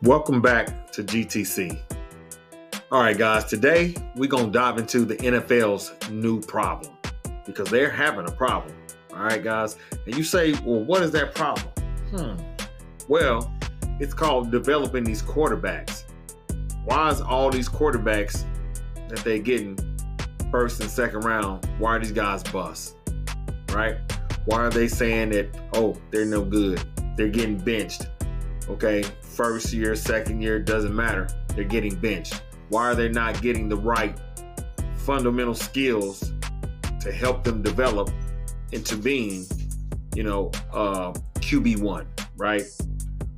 Welcome back to GTC. All right, guys, today we're going to dive into the NFL's new problem because they're having a problem. All right, guys. And you say, well, what is that problem? Well, it's called developing these quarterbacks. Why is all these quarterbacks that they're getting first and second round, why are these guys bust? Right? Why are they saying that, they're no good? They're getting benched. Okay, first year, second year, doesn't matter. They're getting benched. Why are they not getting the right fundamental skills to help them develop into being, QB1, right?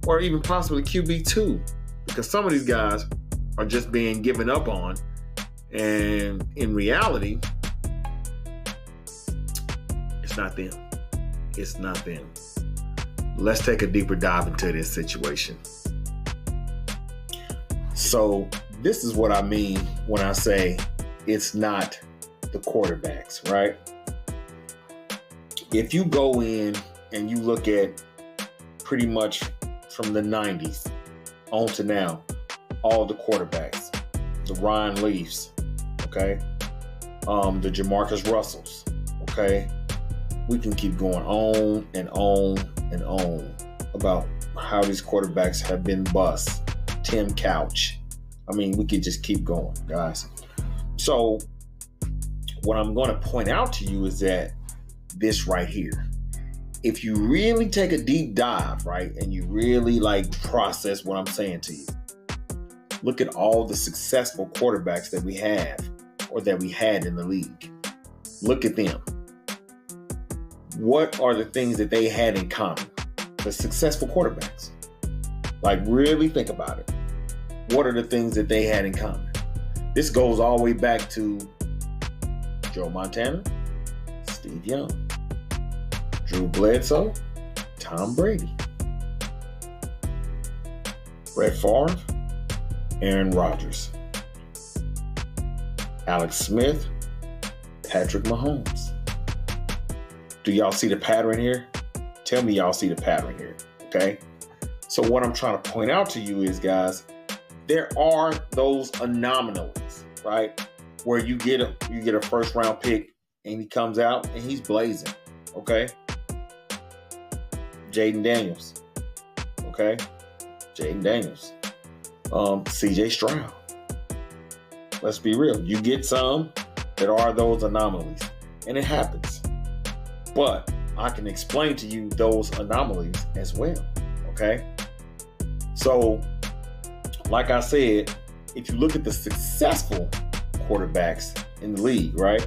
Or even possibly QB2, because some of these guys are just being given up on, and in reality, it's not them. It's not them. Let's take a deeper dive into this situation. So this is what I mean when I say it's not the quarterbacks, right? If you go in and you look at pretty much from the 90s on to now, all the quarterbacks, the Ryan Leafs, okay? The Jamarcus Russells, okay? We can keep going on and on and on about how these quarterbacks have been bust. Tim Couch. I mean, we could just keep going, guys. So what I'm going to point out to you is that this right here. If you really take a deep dive, right, and you really process what I'm saying to you, look at all the successful quarterbacks that we have or that we had in the league. Look at them. What are the things that they had in common? The successful quarterbacks. Really think about it. What are the things that they had in common? This goes all the way back to Joe Montana, Steve Young, Drew Bledsoe, Tom Brady, Brett Favre, Aaron Rodgers, Alex Smith, Patrick Mahomes. Do y'all see the pattern here? Tell me y'all see the pattern here, okay? So what I'm trying to point out to you is, guys, there are those anomalies, right? Where you get a first round pick and he comes out and he's blazing, okay? Jaden Daniels, okay? Jaden Daniels. CJ Stroud. Let's be real. You get some that are those anomalies, and it happens. But I can explain to you those anomalies as well, okay? So, like I said, if you look at the successful quarterbacks in the league, right?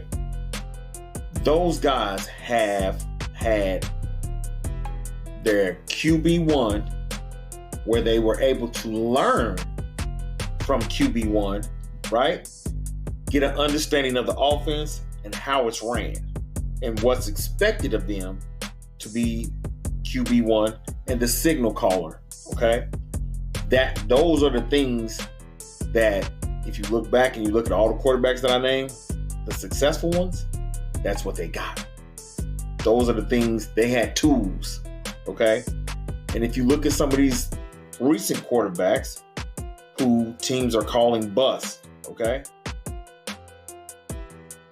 Those guys have had their QB1 where they were able to learn from QB1, right? Get an understanding of the offense and how it's ran and what's expected of them to be QB1 and the signal caller, okay? Those are the things that if you look back and you look at all the quarterbacks that I named, the successful ones, that's what they got. Those are the things, they had tools, okay? And if you look at some of these recent quarterbacks who teams are calling bust, okay?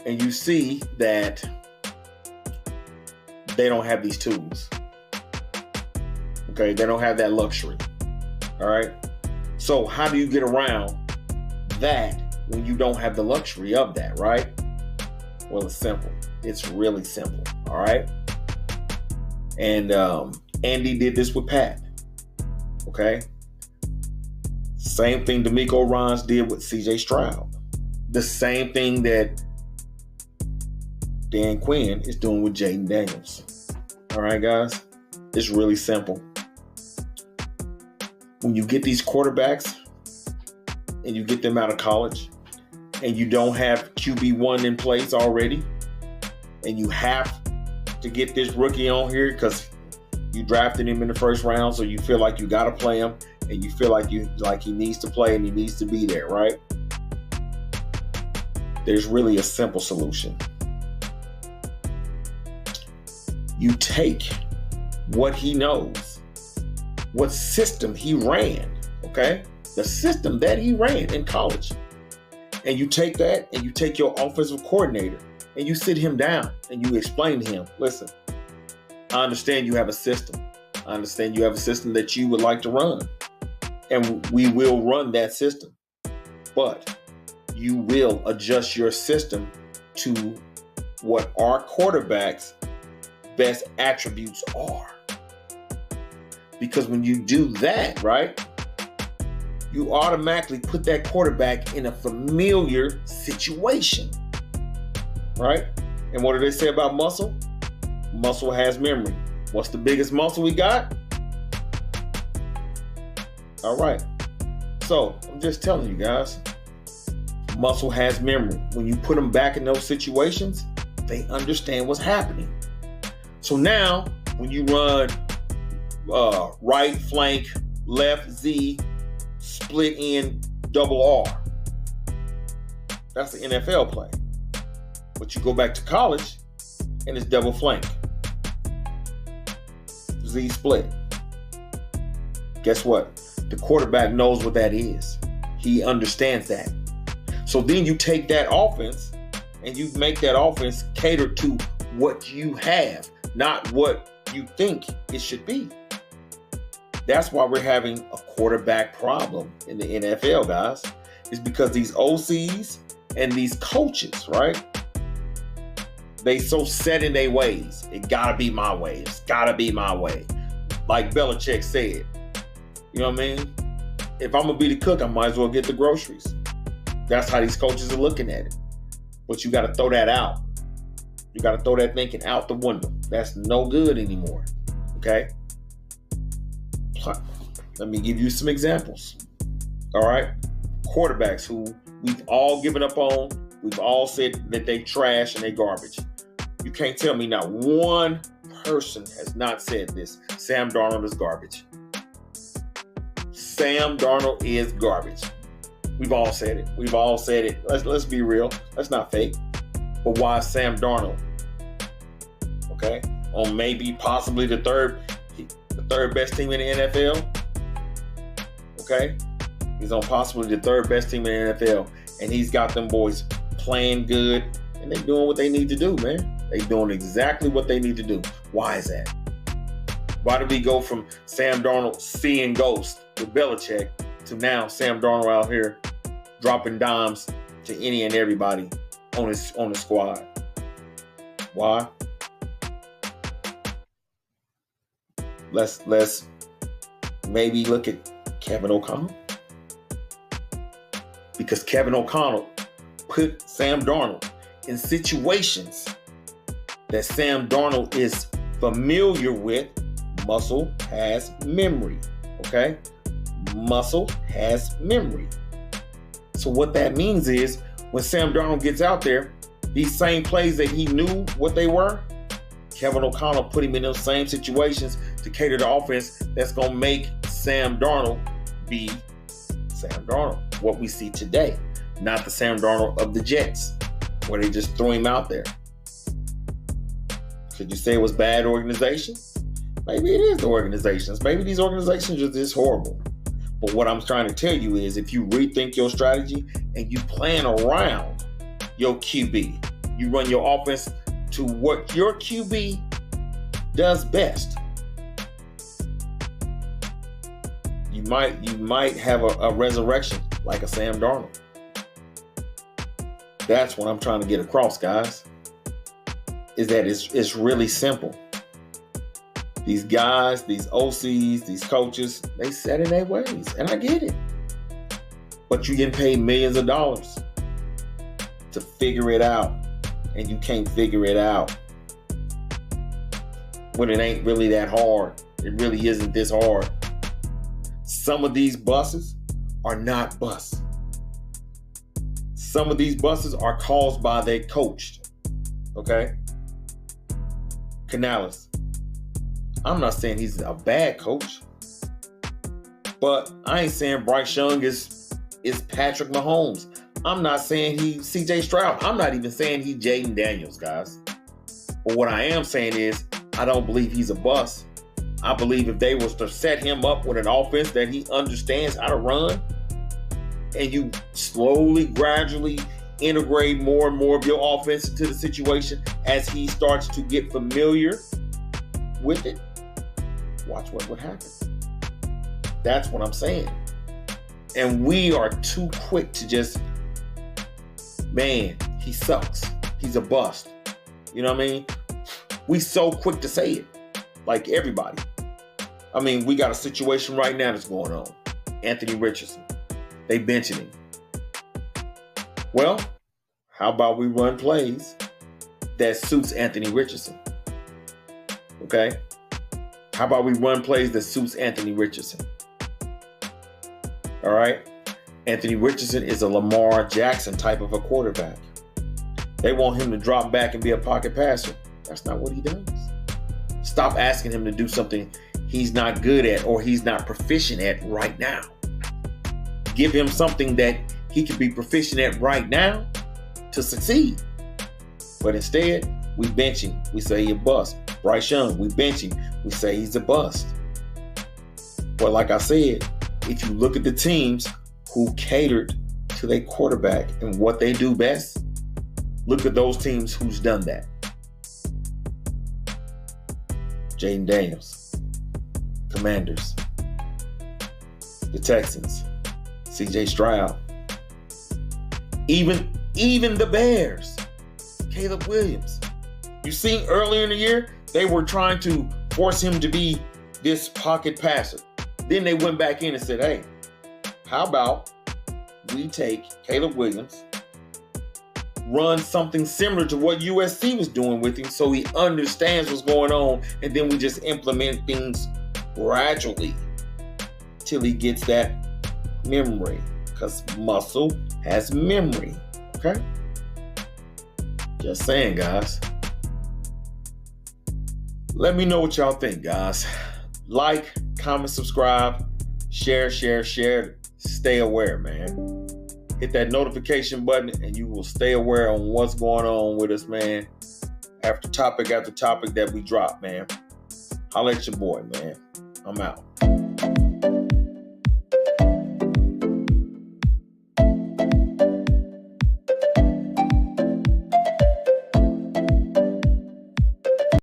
And you see that they don't have these tools. Okay, they don't have that luxury. All right. So how do you get around that when you don't have the luxury of that, right? Well, it's simple. It's really simple. All right. And Andy did this with Pat. Okay. Same thing DeMeco Ryans did with CJ Stroud. The same thing that Dan Quinn is doing with Jaden Daniels. All right, guys. It's really simple. When you get these quarterbacks and you get them out of college and you don't have QB1 in place already and you have to get this rookie on here because you drafted him in the first round, so you feel like you got to play him and you feel like he needs to play and he needs to be there, right? There's really a simple solution. You take what he knows, what system he ran Okay? The system that he ran in college. And you take that and you take your offensive coordinator and you sit him down and you explain to him, listen, I understand you have a system. I understand you have a system that you would like to run. And we will run that system. But you will adjust your system to what our quarterback's best attributes are. Because when you do that, right, you automatically put that quarterback in a familiar situation, right? And what do they say about muscle? Muscle has memory. What's the biggest muscle we got? All right. So I'm just telling you guys, muscle has memory. When you put them back in those situations, they understand what's happening. So now when you run right flank, left Z, split in double R, that's the NFL play. But you go back to college and it's double flank, Z split. Guess what? The quarterback knows what that is. He understands that. So then you take that offense and you make that offense cater to what you have, not what you think it should be. That's why we're having a quarterback problem in the NFL, guys. It's because these OCs and these coaches, right? They so set in their ways. It gotta be my way. It's gotta be my way. Like Belichick said, you know what I mean? If I'm gonna be the cook, I might as well get the groceries. That's how these coaches are looking at it. But you gotta throw that out. You gotta throw that thinking out the window. That's no good anymore. Okay? Let me give you some examples. All right? Quarterbacks who we've all given up on. We've all said that they trash and they garbage. You can't tell me not one person has not said this. Sam Darnold is garbage. Sam Darnold is garbage. We've all said it. We've all said it. Let's be real. Let's not fake. But why is Sam Darnold? Okay? On maybe possibly the third best team in the NFL. Okay? He's on possibly the third best team in the NFL. And he's got them boys playing good. And they're doing what they need to do, man. They're doing exactly what they need to do. Why is that? Why did we go from Sam Darnold seeing ghosts with Belichick to now Sam Darnold out here dropping dimes to any and everybody on his squad? Why? Let's maybe look at Kevin O'Connell. Because Kevin O'Connell put Sam Darnold in situations that Sam Darnold is familiar with. Muscle has memory, okay? Muscle has memory. So what that means is when Sam Darnold gets out there, these same plays that he knew what they were, Kevin O'Connell put him in those same situations to cater the offense that's going to make Sam Darnold be Sam Darnold, what we see today. Not the Sam Darnold of the Jets, where they just threw him out there. Could you say it was bad organization? Maybe it is the organizations. Maybe these organizations are just horrible. But what I'm trying to tell you is if you rethink your strategy and you plan around your QB, you run your offense to what your QB does best, you might have a resurrection like a Sam Darnold. That's what I'm trying to get across, guys. Is that it's really simple. These guys, these OCs, these coaches, they set in their ways, and I get it. But you're getting paid millions of dollars to figure it out, and you can't figure it out when it ain't really that hard. It really isn't this hard. Some of these buses are not buses. Some of these buses are caused by their coach. Okay? Canales. I'm not saying he's a bad coach, but I ain't saying Bryce Young is Patrick Mahomes. I'm not saying he's CJ Stroud. I'm not even saying he's Jaden Daniels, guys. But what I am saying is I don't believe he's a bust. I believe if they was to set him up with an offense that he understands how to run, and you slowly, gradually integrate more and more of your offense into the situation as he starts to get familiar with it, watch what would happen. That's what I'm saying. And we are too quick to just, man, he sucks. He's a bust. You know what I mean? We so quick to say it, like everybody. I mean, we got a situation right now that's going on. Anthony Richardson. They benching him. Well, how about we run plays that suits Anthony Richardson? Okay? How about we run plays that suits Anthony Richardson? All right? Anthony Richardson is a Lamar Jackson type of a quarterback. They want him to drop back and be a pocket passer. That's not what he does. Stop asking him to do something he's not good at or he's not proficient at right now. Give him something that he can be proficient at right now to succeed. But instead, we bench him. We say he's a bust. Bryce Young, we bench him. We say he's a bust. But like I said, if you look at the teams who catered to their quarterback and what they do best, look at those teams who's done that. Jaden Daniels, Commanders, the Texans, CJ Stroud, even the Bears, Caleb Williams. You seen earlier in the year, they were trying to force him to be this pocket passer. Then they went back in and said, hey, how about we take Caleb Williams, run something similar to what USC was doing with him so he understands what's going on, and then we just implement things gradually till he gets that memory, because muscle has memory. Okay? Just saying, guys. Let me know what y'all think, guys. Like, comment, subscribe, share. Stay aware, man. Hit that notification button and you will stay aware on what's going on with us, man. After topic that we drop, man. Holla at your boy, man. I'm out.